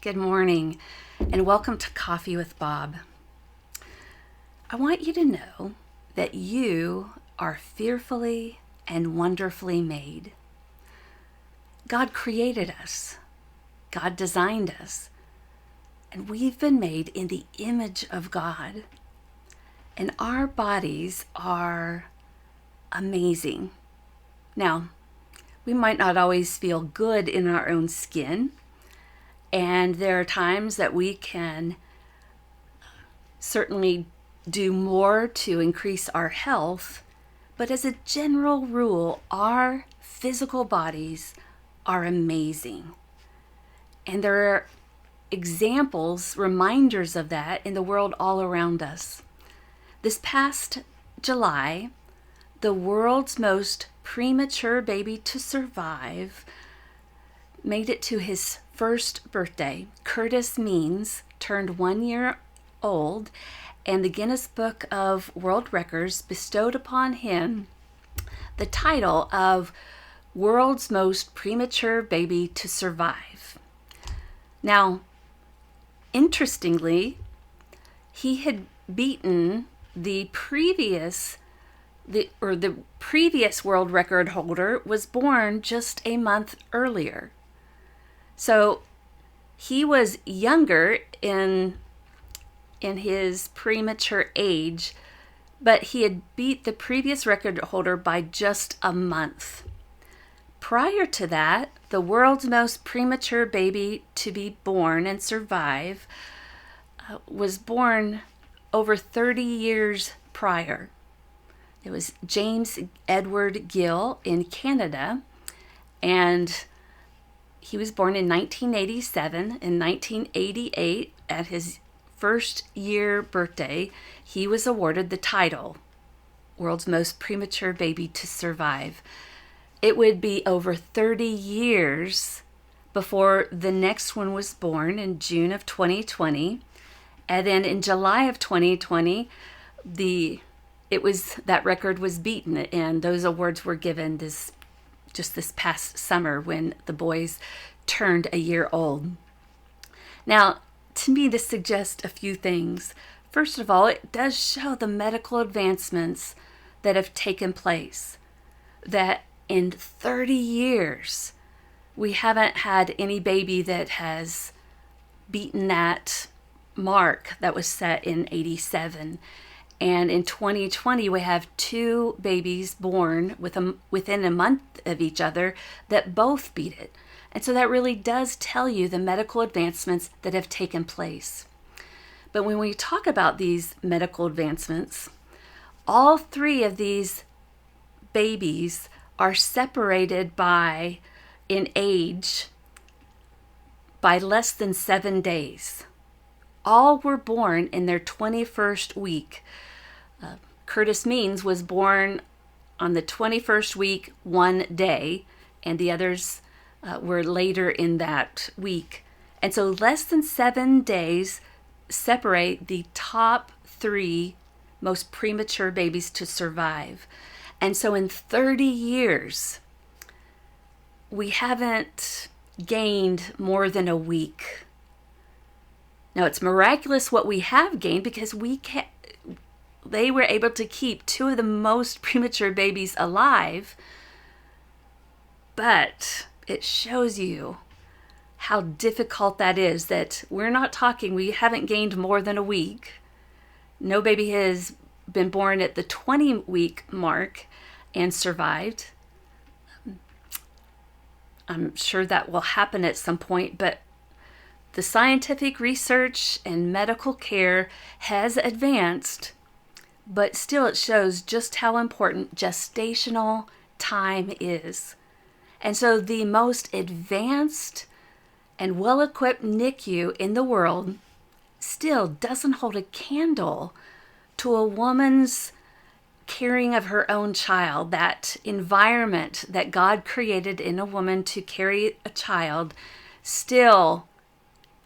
Good morning, and welcome to Coffee with Bob. I want you to know that you are fearfully and wonderfully made. God created us. God designed us. And we've been made in the image of God. And our bodies are amazing. Now, we might not always feel good in our own skin. And there are times that we can certainly do more to increase our health. But as a general rule, our physical bodies are amazing. And there are examples, reminders of that in the world all around us. This past July, the world's most premature baby to survive made it to his first birthday. Curtis Means turned 1 year old, and the Guinness Book of World Records bestowed upon him the title of World's Most Premature Baby to Survive. Now, interestingly, he had beaten the previous world record holder was born just a month earlier. So he was younger in his premature age, but he had beat the previous record holder by just a month. Prior to that, the world's most premature baby to be born and survive was born over 30 years prior. It was James Edward Gill in Canada, and he was born in 1987. In 1988, at his first year birthday, he was awarded the title, World's Most Premature Baby to Survive. It would be over 30 years before the next one was born in June of 2020. And then in July of 2020, that record was beaten, and those awards were given this past summer when the boys turned a year old. Now, to me, this suggests a few things. First of all, it does show the medical advancements that have taken place. That in 30 years, we haven't had any baby that has beaten that mark that was set in 87. And in 2020, we have two babies born within a month of each other that both beat it. And so that really does tell you the medical advancements that have taken place. But when we talk about these medical advancements, all three of these babies are separated in age by less than 7 days. All were born in their 21st week. Curtis Means was born on the 21st week, 1 day, and the others were later in that week. And so less than 7 days separate the top three most premature babies to survive. And so in 30 years, we haven't gained more than a week. Now, it's miraculous what we have gained because they were able to keep two of the most premature babies alive. But it shows you how difficult that is, that we haven't gained more than a week. No baby has been born at the 20-week mark and survived. I'm sure that will happen at some point, but the scientific research and medical care has advanced, but still it shows just how important gestational time is. And so the most advanced and well-equipped NICU in the world still doesn't hold a candle to a woman's caring of her own child. That environment that God created in a woman to carry a child, still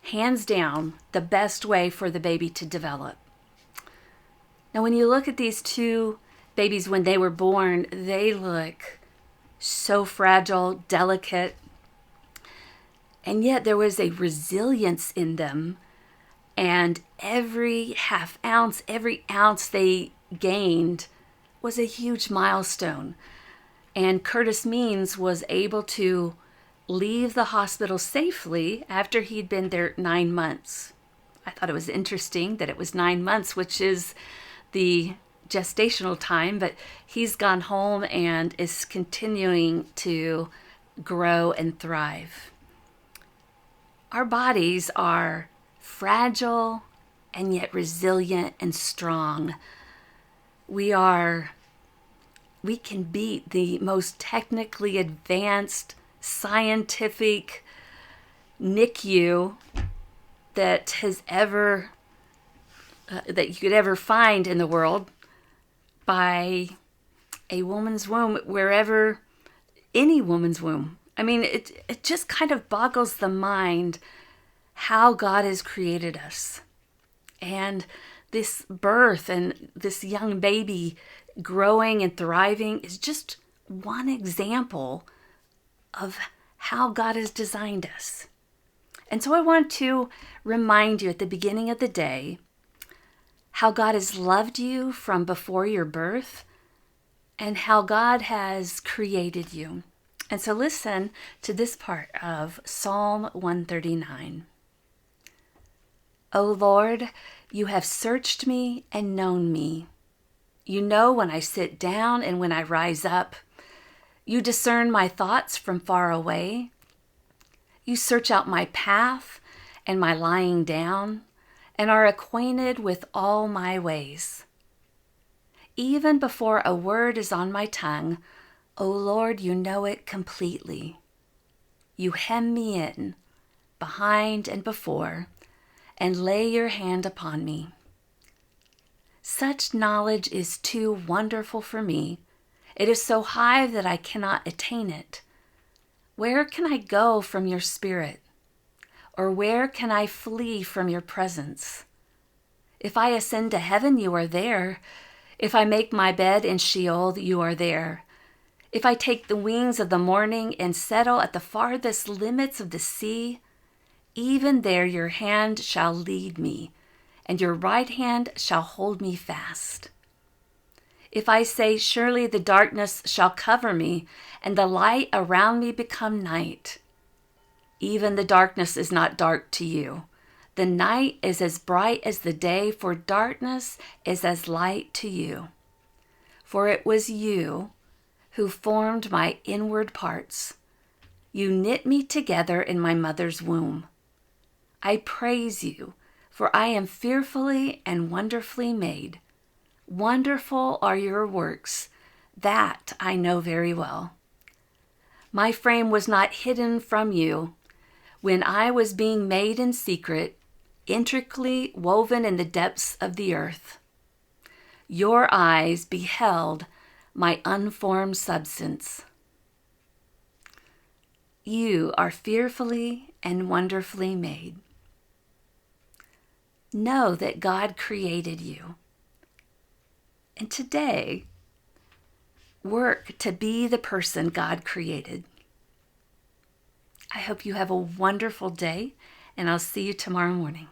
hands down the best way for the baby to develop. Now, when you look at these two babies when they were born, they look so fragile, delicate, And yet there was a resilience in them, and every half ounce, every ounce they gained was a huge milestone. And Curtis Means was able to leave the hospital safely after he'd been there 9 months. I thought it was interesting that it was 9 months, which is the gestational time, but he's gone home and is continuing to grow and thrive. Our bodies are fragile and yet resilient and strong. We can beat the most technically advanced scientific NICU that has ever that you could ever find in the world by a woman's womb, wherever, any woman's womb. I mean, it just kind of boggles the mind how God has created us. And this birth and this young baby growing and thriving is just one example of how God has designed us. And so I want to remind you at the beginning of the day how God has loved you from before your birth and how God has created you. And so listen to this part of Psalm 139. O Lord, you have searched me and known me. You know when I sit down and when I rise up. You discern my thoughts from far away. You search out my path and my lying down, and are acquainted with all my ways. Even before a word is on my tongue, O Lord, you know it completely. You hem me in, behind and before, and lay your hand upon me. Such knowledge is too wonderful for me. It is so high that I cannot attain it. Where can I go from your spirit? Or where can I flee from your presence? If I ascend to heaven, you are there. If I make my bed in Sheol, you are there. If I take the wings of the morning and settle at the farthest limits of the sea, even there your hand shall lead me, and your right hand shall hold me fast. If I say, surely the darkness shall cover me, and the light around me become night, even the darkness is not dark to you. The night is as bright as the day, for darkness is as light to you. For it was you who formed my inward parts. You knit me together in my mother's womb. I praise you, for I am fearfully and wonderfully made. Wonderful are your works, that I know very well. My frame was not hidden from you when I was being made in secret, intricately woven in the depths of the earth. Your eyes beheld my unformed substance. You are fearfully and wonderfully made. Know that God created you. And today, work to be the person God created. I hope you have a wonderful day, and I'll see you tomorrow morning.